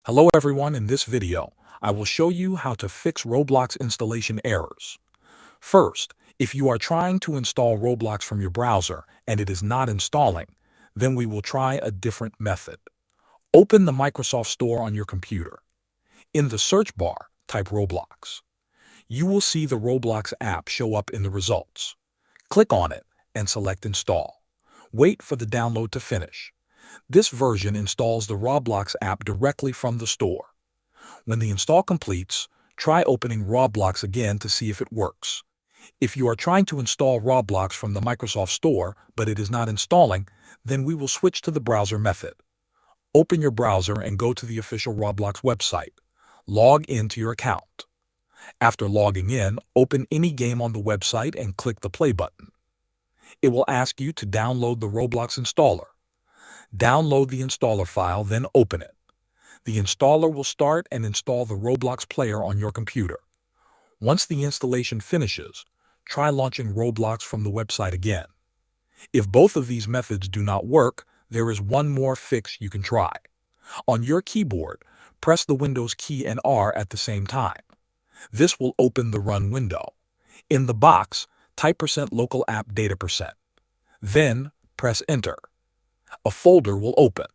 Hello everyone, in this video, I will show you how to fix Roblox installation errors. First, if you are trying to install Roblox from your browser and it is not installing, then we will try a different method. Open the Microsoft Store on your computer. In the search bar, type Roblox. You will see the Roblox app show up in the results. Click on it and select Install. Wait for the download to finish. This version installs the Roblox app directly from the store. When the install completes, try opening Roblox again to see if it works. If you are trying to install Roblox from the Microsoft Store but it is not installing, then we will switch to the browser method. Open your browser and go to the official Roblox website. Log into your account. After logging in, open any game on the website and click the play button. It will ask you to download the Roblox installer. Download the installer file, then open it. The installer will start and install the Roblox player on your computer. Once the installation finishes, try launching Roblox from the website again. If both of these methods do not work, there is one more fix you can try. On your keyboard, press the Windows key and R at the same time. This will open the Run window. In the box, type %local app data %. Then, press Enter. A folder will open.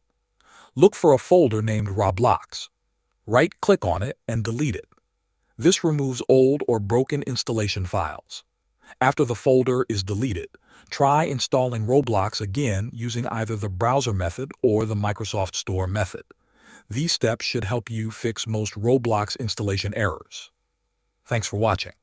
Look for a folder named Roblox. Right-click on it and delete it. This removes old or broken installation files. After the folder is deleted, try installing Roblox again using either the browser method or the Microsoft Store method. These steps should help you fix most Roblox installation errors. Thanks for watching.